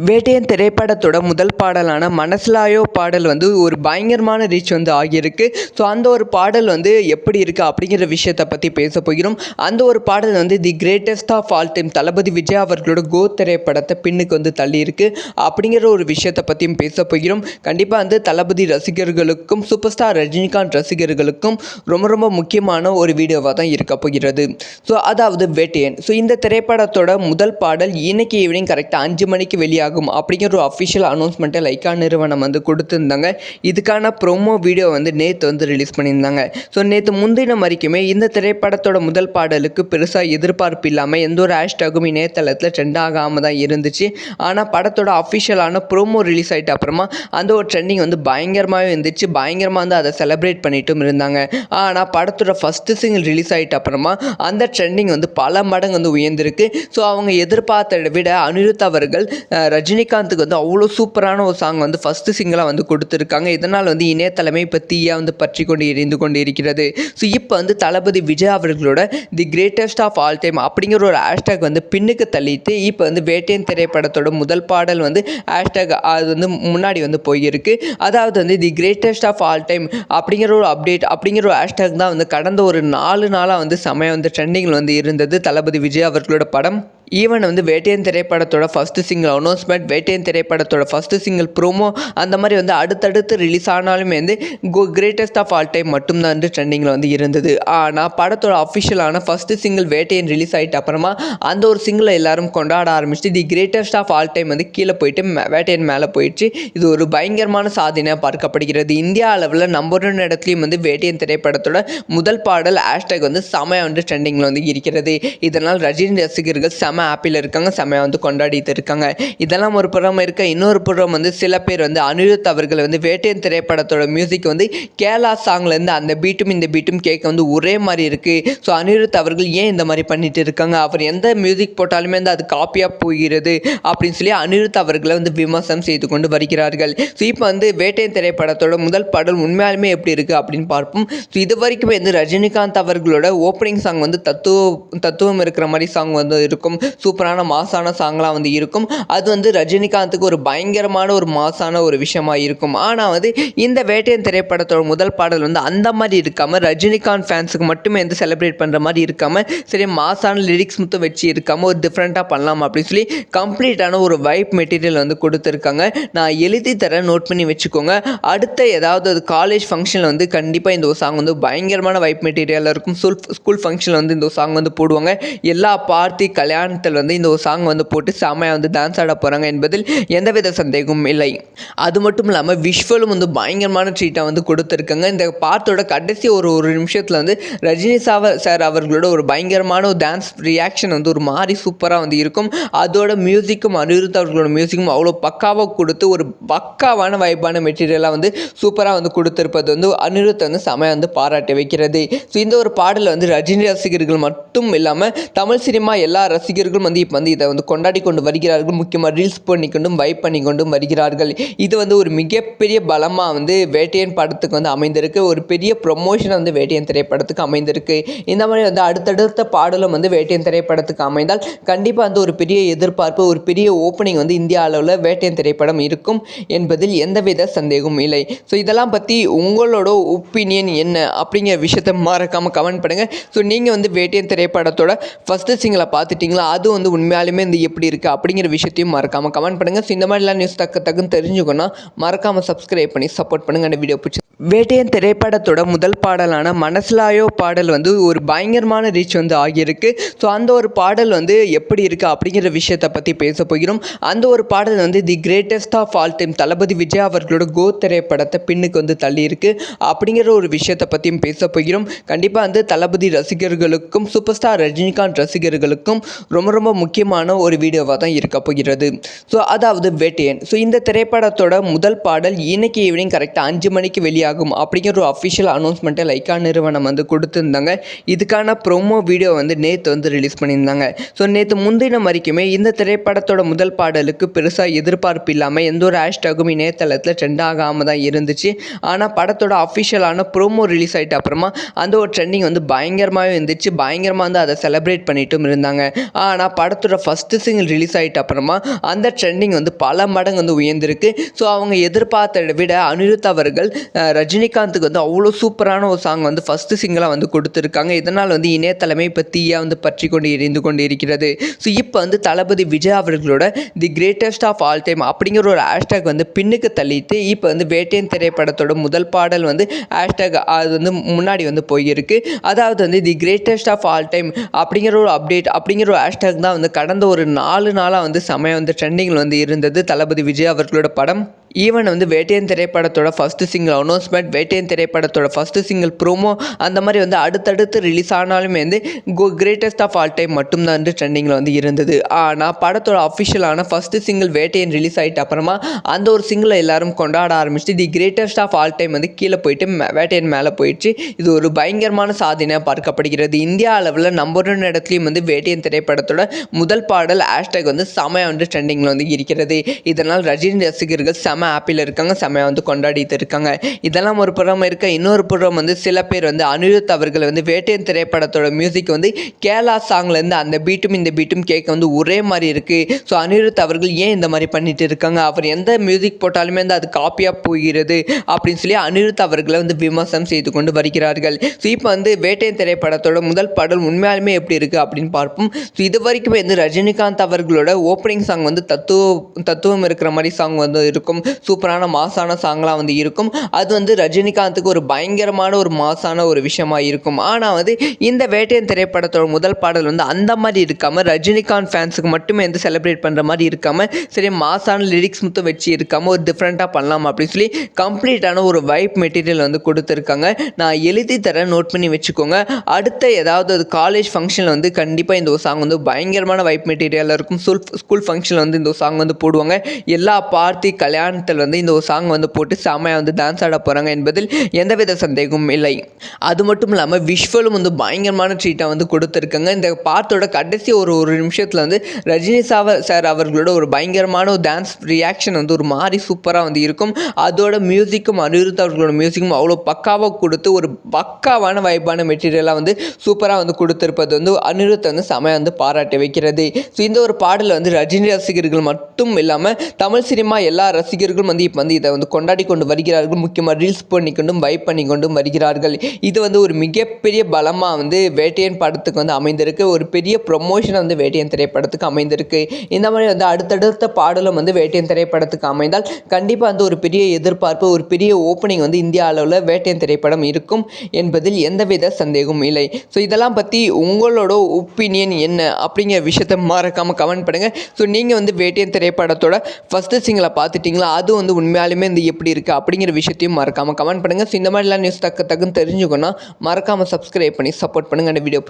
வேட்டையன் திரைப்படத்தோட முதல் பாடலான மனசிலாயோ பாடல் வந்து ஒரு பயங்கரமான ரீச் வந்து ஆகியிருக்கு. ஸோ அந்த ஒரு பாடல் வந்து எப்படி இருக்குது அப்படிங்கிற விஷயத்தை பற்றி பேச போகிறோம். அந்த ஒரு பாடல் வந்து the greatest of all time Thalapathy Vijay அவர்களோட கோ திரைப்படத்தை பின்னுக்கு வந்து தள்ளியிருக்கு அப்படிங்கிற ஒரு விஷயத்தை பற்றியும் பேச போகிறோம். கண்டிப்பாக வந்து தளபதி ரசிகர்களுக்கும் சூப்பர் ஸ்டார் ரஜினிகாந்த் ரசிகர்களுக்கும் ரொம்ப ரொம்ப முக்கியமான ஒரு வீடியோவாக தான் இருக்க போகிறது. ஸோ அதாவது வேட்டையன். ஸோ இந்த திரைப்படத்தோட முதல் பாடல் இன்னைக்கு ஈவினிங் கரெக்டாக 5 மணிக்கு வெளியாகும் அப்படிங்கிற ஒரு அஃபிஷியல் அனௌன்ஸ்மெண்ட்டை லைக்கா நிறுவனம் வந்து கொடுத்துருந்தாங்க. இதுக்கான ப்ரோமோ வீடியோ வந்து நேற்று வந்து ரிலீஸ் பண்ணியிருந்தாங்க. ஸோ நேற்று முந்தினம் வரைக்குமே இந்த திரைப்படத்தோட முதல் பாடலுக்கு பெருசாக எதிர்பார்ப்பு இல்லாமல் எந்த ஒரு ஹேஷ்டாகும் இணையதளத்தில் ட்ரெண்ட் ஆகாமல் தான் இருந்துச்சு. ஆனால் படத்தோட அஃபிஷியலான ப்ரோமோ ரிலீஸ் ஆகிட்ட அப்புறமா அந்த ஒரு ட்ரெண்டிங் வந்து பயங்கரமாகவே இருந்துச்சு. பயங்கரமாக வந்து அதை செலிப்ரேட் பண்ணிட்டும் இருந்தாங்க. ஆனால் படத்தோட ஃபஸ்ட்டு சிங்கிள் ரிலீஸ் ஆகிட்ட அப்புறமா அந்த ட்ரெண்டிங் வந்து பல மடங்கு வந்து உயர்ந்திருக்கு. ஸோ அவங்க எதிர்பார்த்ததை விட அனிருத் அவர்கள் ரஜினிகாந்துக்கு வந்து அவ்வளோ சூப்பரான ஒரு சாங் வந்து ஃபஸ்ட்டு சிங்கிளாக வந்து கொடுத்துருக்காங்க. இதனால் வந்து இணையதளமே இப்போ தீயாக வந்து பற்றி கொண்டு எரிந்து கொண்டு இருக்கிறது. ஸோ இப்போ வந்து தளபதி விஜய் அவர்களோட the greatest of all time அப்படிங்கிற ஒரு ஹேஷ்டாக் வந்து பின்னுக்கு தள்ளிட்டு இப்போ வந்து வேட்டையன் திரைப்படத்தோட முதல் பாடல் வந்து ஹேஷ்டாக் அது வந்து முன்னாடி வந்து போயிருக்கு. அதாவது வந்து the greatest of all time அப்படிங்கிற ஒரு அப்டேட் அப்படிங்கிற ஒரு ஹேஷ்டாக் தான் வந்து கடந்த ஒரு 4 நாளாக வந்து செமையாக வந்து ட்ரெண்டிங்கில் வந்து இருந்தது தளபதி விஜய் அவர்களோட படம். ஈவன் வந்து வேட்டையன் திரைப்படத்தோட ஃபஸ்ட்டு சிங்கிள் அனௌன்ஸ்மெண்ட், வேட்டையன் திரைப்படத்தோட ஃபஸ்ட்டு சிங்கிள் ப்ரோமோ அந்த மாதிரி வந்து அடுத்தடுத்து ரிலீஸ் ஆனாலுமே வந்து கிரேட்டஸ்ட் ஆஃப் ஆல் டைம் மட்டும்தான் வந்து ட்ரெண்டிங்கில் வந்து இருந்தது. ஆனால் படத்தோட அஃபிஷியலான ஃபஸ்ட்டு சிங்கிள் வேட்டையன் ரிலீஸ் ஆகிட்ட அப்புறமா அந்த ஒரு சிங்கிளை எல்லாரும் கொண்டாட ஆரம்பிச்சு the greatest of all time வந்து கீழே போயிட்டு வேட்டையன் மேலே போயிடுச்சு. இது ஒரு பயங்கரமான சாதனையாக பார்க்கப்படுகிறது. இந்தியா அளவில் நம்பர் 1 இடத்துலையும் வந்து வேட்டையன் திரைப்படத்தோட முதல் பாடல் ஹேஷ்டாக் வந்து செமையாக வந்து ட்ரெண்டிங்கில் வந்து இருக்கிறது. இதனால் ரஜினி ரசிகர்கள் செம ஆப்பில் இருக்காங்க, செமையாக வந்து கொண்டாடிட்டு இருக்காங்க. இதெல்லாம் ஒரு புறம் இருக்க, இன்னொரு புறம் வந்து சில பேர் வந்து அனிருத் அவர்கள் வந்து வேட்டையன் திரைப்படத்தோட மியூசிக் வந்து கேரளா சாங்லேருந்து அந்த பீட்டும் இந்த பீட்டும் கேட்க வந்து ஒரே மாதிரி இருக்குது. ஸோ அனிருத் அவர்கள் ஏன் இந்த மாதிரி பண்ணிட்டு இருக்காங்க, அவர் எந்த மியூசிக் போட்டாலுமே வந்து அது காப்பியாக போகிறது அப்படின்னு சொல்லி அனிருத் அவர்களை வந்து விமர்சனம் செய்து கொண்டு வருகிறார்கள். ஸோ இப்போ வந்து வேட்டையன் திரைப்படத்தோட முதல் பாடல் உண்மையாலுமே எப்படி இருக்குது அப்படின்னு பார்ப்போம். ஸோ இது வரைக்குமே வந்து ரஜினிகாந்த் அவர்களோட ஓப்பனிங் சாங் வந்து தத்துவம் இருக்கிற மாதிரி சாங் வந்து இருக்கும். சூப்பரான மாசான சாங்லாம் வந்து இருக்கும். அது வந்து ரஜினிகாந்துக்கு ஒரு பயங்கரமான ஒரு மாசான ஒரு விஷயமா இருக்கும். ஆனால் வந்து இந்த வேட்டையன் திரைப்படத்தோட முதல் பாடல் வந்து அந்த மாதிரி இருக்காமல் ரஜினிகாந்த் ஃபேன்ஸுக்கு மட்டுமே வந்து செலிப்ரேட் பண்ணுற மாதிரி இருக்காமல் சரி மாசான லிரிக்ஸ் மட்டும் வச்சு இருக்காமல் ஒரு டிஃப்ரெண்ட்டாக பண்ணலாம் அப்படின்னு சொல்லி கம்ப்ளீட்டான ஒரு வைப் மெட்டீரியல் வந்து கொடுத்துருக்காங்க. நான் எழுதி தரேன், நோட் பண்ணி வச்சுக்கோங்க. அடுத்த ஏதாவது அது காலேஜ் ஃபங்க்ஷனில் வந்து கண்டிப்பாக இந்த ஒரு சாங் வந்து பயங்கரமான வைப் மெட்டீரியலாக இருக்கும். ஸ்கூல் ஃபங்க்ஷனில் வந்து இந்த ஒரு சாங் வந்து போடுவாங்க. எல்லா பார்ட்டி கல்யாணத்தில் வந்து இந்த ஒரு சாங் வந்து போட்டு செமையாக வந்து டான்ஸ் ஆட போகிறாங்க என்பதில் எந்தவித சந்தேகமும் இல்லை. அது மட்டும் இல்லாமல் விஷுவலும் வந்து பயங்கரமான ட்ரீட்டாக வந்து கொடுத்துருக்காங்க. இந்த பாட்டோட கடைசி ஒரு நிமிஷத்தில் வந்து ரஜினி சார் அவர்களோட ஒரு பயங்கரமான ஒரு டான்ஸ் ரியாக்ஷன் வந்து ஒரு மாதிரி சூப்பராக வந்து இருக்கும். அதோட மியூசிக்கும் அனிருத் அவர்களோட மியூசிக்கும் அவ்வளோ பக்காவாக கொடுத்து ஒரு பக்காவான வைப்பான மெட்டீரியலாக வந்து சூப்பராக வந்து கொடுத்துருப்பது வந்து அனிருத் வந்து செமையாக வந்து பாராட்டி வைக்கிறது. ஸோ இந்த ஒரு பாடலில் வந்து ரஜினி ரசிகர்கள் மட்டும் இல்லாமல் தமிழ் சினிமா எல்லா ரசிகர்களும் வந்து இப்போ வந்து இதை வந்து கொண்டாடி கொண்டு வருகிறார்கள். முக்கியமாக ரீல்ஸ் பண்ணிக்கொண்டும் வைப் பண்ணிக்கொண்டும் வருகிறார்கள். இது வந்து ஒரு மிகப்பெரிய பலமாக வந்து வேட்டையன் படத்துக்கு வந்து அமைந்திருக்கு. ஒரு பெரிய ப்ரொமோஷன் வந்து வேட்டையன் திரைப்படத்துக்கு அமைந்திருக்கு. இந்த மாதிரி வந்து அடுத்தடுத்த பாடலும் வந்து வேட்டையன் திரைப்படத்துக்கு அமைந்தால் கண்டிப்பாக வந்து ஒரு பெரிய எதிர்பார்ப்பு, ஒரு பெரிய ஓப்பனிங் வந்து இந்தியா அளவில் வேட்டையன் திரைப்படம் இருக்கும் என்பதில் எந்தவித சந்தேகமும் இல்லை. ஸோ இதெல்லாம் பற்றி உங்களோட ஒப்பீனியன் என்ன அப்படிங்கிற விஷயத்தை மறக்காமல் கமெண்ட் பண்ணுங்கள். ஸோ நீங்கள் வந்து வேட்டையன் திரைப்படத்தோட ஃபஸ்ட்டு சிங்கிளை பார்த்துட்டிங்களா, அது வந்து உண்மையாலுமே இந்த எப்படி இருக்குது அப்படிங்கிற விஷயத்தையும் மறக்காமல் கமெண்ட் பண்ணுங்கள். ஸோ இந்த மாதிரிலாம் நியூஸ் டக்குன்னு தெரிஞ்சுக்கணும் மறக்காமல் சப்ஸ்கிரைப் பண்ணி சப்போர்ட் பண்ணுங்கள். அந்த வீடியோ பிடிச்சி வேட்டையன் திரைப்படத்தோட முதல் பாடலான மனசிலாயோ பாடல் வந்து ஒரு பயங்கரமான ரீச் வந்து ஆகியிருக்கு. ஸோ அந்த ஒரு பாடல் வந்து எப்படி இருக்குது அப்படிங்கிற விஷயத்தை பற்றி பேச போகிறோம். அந்த ஒரு பாடல் வந்து the greatest of all time Thalapathy Vijay அவர்களோட கோ திரைப்படத்தை பின்னுக்கு வந்து தள்ளியிருக்கு அப்படிங்கிற ஒரு விஷயத்தை பற்றியும் பேச போகிறோம். கண்டிப்பாக வந்து தளபதி ரசிகர்களுக்கும் சூப்பர் ஸ்டார் ரஜினிகாந்த் ரசிகர்களுக்கும் ரொம்ப ரொம்ப முக்கியமான ஒரு வீடியோவாக தான் இருக்க போகிறது. ஸோ அதாவது வேட்டையன். ஸோ இந்த திரைப்படத்தோட முதல் பாடல் இன்னைக்கு ஈவினிங் கரெக்டாக 5 மணிக்கு வெளியாகும் வெளியாகும் அப்படிங்கிற ஒரு அஃபிஷியல் அனௌன்ஸ்மெண்ட்டை லைக்கா நிறுவனம் வந்து கொடுத்துருந்தாங்க. இதுக்கான ப்ரோமோ வீடியோ வந்து நேற்று வந்து ரிலீஸ் பண்ணியிருந்தாங்க. ஸோ நேற்று முன்தினம் வரைக்குமே இந்த திரைப்படத்தோட முதல் பாடலுக்கு பெருசாக எதிர்பார்ப்பு இல்லாமல் எந்த ஒரு ஹேஷ்டாகும் இணையதளத்தில் ட்ரெண்ட் ஆகாமல் தான் இருந்துச்சு. ஆனால் படத்தோட அஃபிஷியலான ப்ரோமோ ரிலீஸ் ஆகிட்ட அப்புறமா அந்த ஒரு ட்ரெண்டிங் வந்து பயங்கரமாகவே இருந்துச்சு. பயங்கரமாக வந்து அதை செலிப்ரேட் பண்ணிட்டும் இருந்தாங்க. ஆனால் படத்தோட ஃபஸ்ட்டு சிங்கிள் ரிலீஸ் ஆகிட்ட அப்புறமா அந்த ட்ரெண்டிங் வந்து பல மடங்கு வந்து உயர்ந்திருக்கு. ஸோ அவங்க எதிர்பார்த்ததை விட அனிருத் அவர்கள் ரஜினிகாந்துக்கு வந்து அவ்வளோ சூப்பரான ஒரு சாங் வந்து ஃபஸ்ட்டு சிங்கிளாக வந்து கொடுத்துருக்காங்க. இதனால் வந்து இணையதளமே இப்போ தீயாக வந்து பற்றி கொண்டு எரிந்து கொண்டு இருக்கிறது. ஸோ இப்போ வந்து தளபதி விஜய் அவர்களோட the greatest of all time அப்படிங்கிற ஒரு ஹேஷ்டேக் வந்து பின்னுக்கு தள்ளிட்டு இப்போ வந்து வேட்டையன் திரைப்படத்தோட முதல் பாடல் வந்து ஹேஷ்டேக் அது வந்து முன்னாடி வந்து போயிருக்கு. அதாவது வந்து the greatest of all time அப்படிங்கிற ஒரு அப்டேட் அப்படிங்கிற ஒரு ஹேஷ்டேக் தான் வந்து கடந்த ஒரு 4 நாளாக வந்து செமையாக வந்து ட்ரெண்டிங்கில் வந்து இருந்தது தளபதி விஜய் அவர்களோட படம். ஈவன் வந்து வேட்டையன் திரைப்படத்தோட ஃபஸ்ட்டு சிங்கிள் அனௌன்ஸ்மெண்ட், வேட்டையன் திரைப்படத்தோட ஃபஸ்ட்டு சிங்கிள் ப்ரோமோ அந்த மாதிரி வந்து அடுத்தடுத்து ரிலீஸ் ஆனாலுமே வந்து கிரேட்டஸ்ட் ஆஃப் ஆல் டைம் மட்டும்தான் வந்து ட்ரெண்டிங்கில் வந்து இருந்தது. ஆனால் படத்தோட அஃபிஷியலான ஃபஸ்ட்டு சிங்கிள் வேட்டையன் ரிலீஸ் ஆகிட்ட அப்புறமா அந்த ஒரு சிங்கிளை எல்லாரும் கொண்டாட ஆரம்பிச்சு the greatest of all time வந்து கீழே போயிட்டு வேட்டையன் மேலே போயிடுச்சு. இது ஒரு பயங்கரமான சாதனையாக பார்க்கப்படுகிறது. இந்தியா அளவில் நம்பர் 1 இடத்துலையும் வந்து வேட்டையன் திரைப்படத்தோட முதல் பாடல் ஹேஷ்டேக் வந்து செமையாக வந்து ட்ரெண்டிங்கில் வந்து இருக்கிறது. இதனால் ரஜினி ரசிகர்கள் ஹாப்பியில் இருக்காங்க, செமையாக வந்து கொண்டாடிட்டு இருக்காங்க. இதெல்லாம் ஒரு புறம் இருக்க, இன்னொரு புறம் வந்து சில பேர் வந்து அனிருத் அவர்கள் வந்து வேட்டையன் திரைப்படத்தோட மியூசிக் வந்து கேரளா சாங்லேருந்து அந்த பீட்டும் இந்த பீட்டும் கேட்க வந்து ஒரே மாதிரி இருக்குது. ஸோ அனிருத் அவர்கள் ஏன் இந்த மாதிரி பண்ணிட்டு இருக்காங்க, அவர் எந்த மியூசிக் போட்டாலுமே வந்து அது காப்பியாக போகிறது அப்படின்னு சொல்லி அனிருத் அவர்களை வந்து விமர்சனம் செய்து கொண்டு வருகிறார்கள். ஸோ இப்போ வந்து வேட்டையன் திரைப்படத்தோட முதல் பாடல் உண்மையாலுமே எப்படி இருக்குது அப்படின்னு பார்ப்போம். ஸோ இது வரைக்குமே வந்து ரஜினிகாந்த் அவர்களோட ஓப்பனிங் சாங் வந்து தத்துவம் இருக்கிற மாதிரி சாங் வந்து இருக்கும். சூப்பரான மாசான சாங்லாம் வந்து இருக்கும். அது வந்து ரஜினிகாந்துக்கு ஒரு பயங்கரமான ஒரு மாசான ஒரு விஷயமா இருக்கும். ஆனால் வந்து இந்த வேட்டையன் திரைப்படத்தோட முதல் பாடல் வந்து அந்த மாதிரி இருக்காமல் ரஜினிகாந்த் ஃபேன்ஸுக்கு மட்டுமே வந்து செலிப்ரேட் பண்ணுற மாதிரி இருக்காமல் சரி மாசான லிரிக்ஸ் மட்டும் வச்சு இருக்காமல் ஒரு டிஃப்ரெண்ட்டாக பண்ணலாம் அப்படின்னு சொல்லி கம்ப்ளீட்டான ஒரு வைப் மெட்டீரியல் வந்து கொடுத்துருக்காங்க. நான் எழுதி தரேன், நோட் பண்ணி வச்சுக்கோங்க. அடுத்த ஏதாவது ஒரு காலேஜ் ஃபங்க்ஷனில் வந்து கண்டிப்பாக இந்த ஒரு சாங் வந்து பயங்கரமான வைப் மெட்டீரியலாக இருக்கும். ஸ்கூல் ஃபங்க்ஷனில் வந்து இந்த ஒரு சாங் வந்து போடுவாங்க. எல்லா பார்ட்டி கல்யாணத்தில் வந்து இந்த ஒரு சாங் வந்து போட்டு செமையாக வந்து டான்ஸ் ஆட போகிறாங்க என்பதில் எந்தவித சந்தேகமும் இல்லை. அது மட்டும் இல்லாமல் விஷுவலும் வந்து பயங்கரமான ட்ரீட்டாக வந்து கொடுத்துருக்காங்க. இந்த பாட்டோட கடைசி ஒரு நிமிஷத்தில் வந்து ரஜினி சார் அவர்களோட ஒரு பயங்கரமான ஒரு டான்ஸ் ரியாக்ஷன் வந்து ஒரு மாதிரி சூப்பராக வந்து இருக்கும். அதோட மியூசிக்கும் அனிருத் அவர்களோட மியூசிக்கும் அவ்வளோ பக்காவாக கொடுத்து ஒரு பக்காவான வைப்பான மெட்டீரியலாக வந்து சூப்பராக வந்து கொடுத்துருப்பது வந்து அனிருத் வந்து செமையாக வந்து பாராட்டி வைக்கிறது. ஸோ இந்த ஒரு பாடலில் வந்து ரஜினி ரசிகர்கள் மட்டும் இல்லாமல் தமிழ் சினிமா எல்லா ரசிகர்களும் வந்து இப்போ வந்து இதை வந்து கொண்டாடி கொண்டு வருகிறார்கள். முக்கியமாக ரீல்ஸ் பண்ணிக்கொண்டும் வைப் பண்ணி கொண்டும் வருகிறார்கள். இது வந்து ஒரு மிகப்பெரிய பலமாக வந்து வேட்டையன் படத்துக்கு வந்து அமைந்திருக்கு. ஒரு பெரிய ப்ரொமோஷன் வந்து வேட்டையன் திரைப்படத்துக்கு அமைந்திருக்கு. இந்த மாதிரி வந்து அடுத்தடுத்த பாடலும் வந்து வேட்டையன் திரைப்படத்துக்கு அமைந்தால் கண்டிப்பாக வந்து ஒரு பெரிய எதிர்பார்ப்பு, ஒரு பெரிய ஓப்பனிங் வந்து இந்தியா அளவில் வேட்டையன் திரைப்படம் இருக்கும் என்பதில் எந்தவித சந்தேகமும் இல்லை. ஸோ இதெல்லாம் பற்றி உங்களோட ஒப்பீனியன் என்ன அப்படிங்கிற விஷயத்தை மறக்காமல் கமெண்ட் பண்ணுங்கள். ஸோ நீங்கள் வந்து வேட்டையன் திரைப்படத்தோட ஃபஸ்ட்டு சிங்கிளை பார்த்துட்டிங்களா, அது வந்து உண்மையாலுமே இந்த எப்படி இருக்குது அப்படிங்கிற விஷயத்தையும் மறக்காமல் கமெண்ட் பண்ணுங்கள். ஸோ இந்த மாதிரிலாம் நியூஸ் டக்குன்னு தெரிஞ்சுக்கணும், மறக்காமல் சப்ஸ்கிரைப் பண்ணி சப்போர்ட் பண்ணுங்கள். அந்த வீடியோ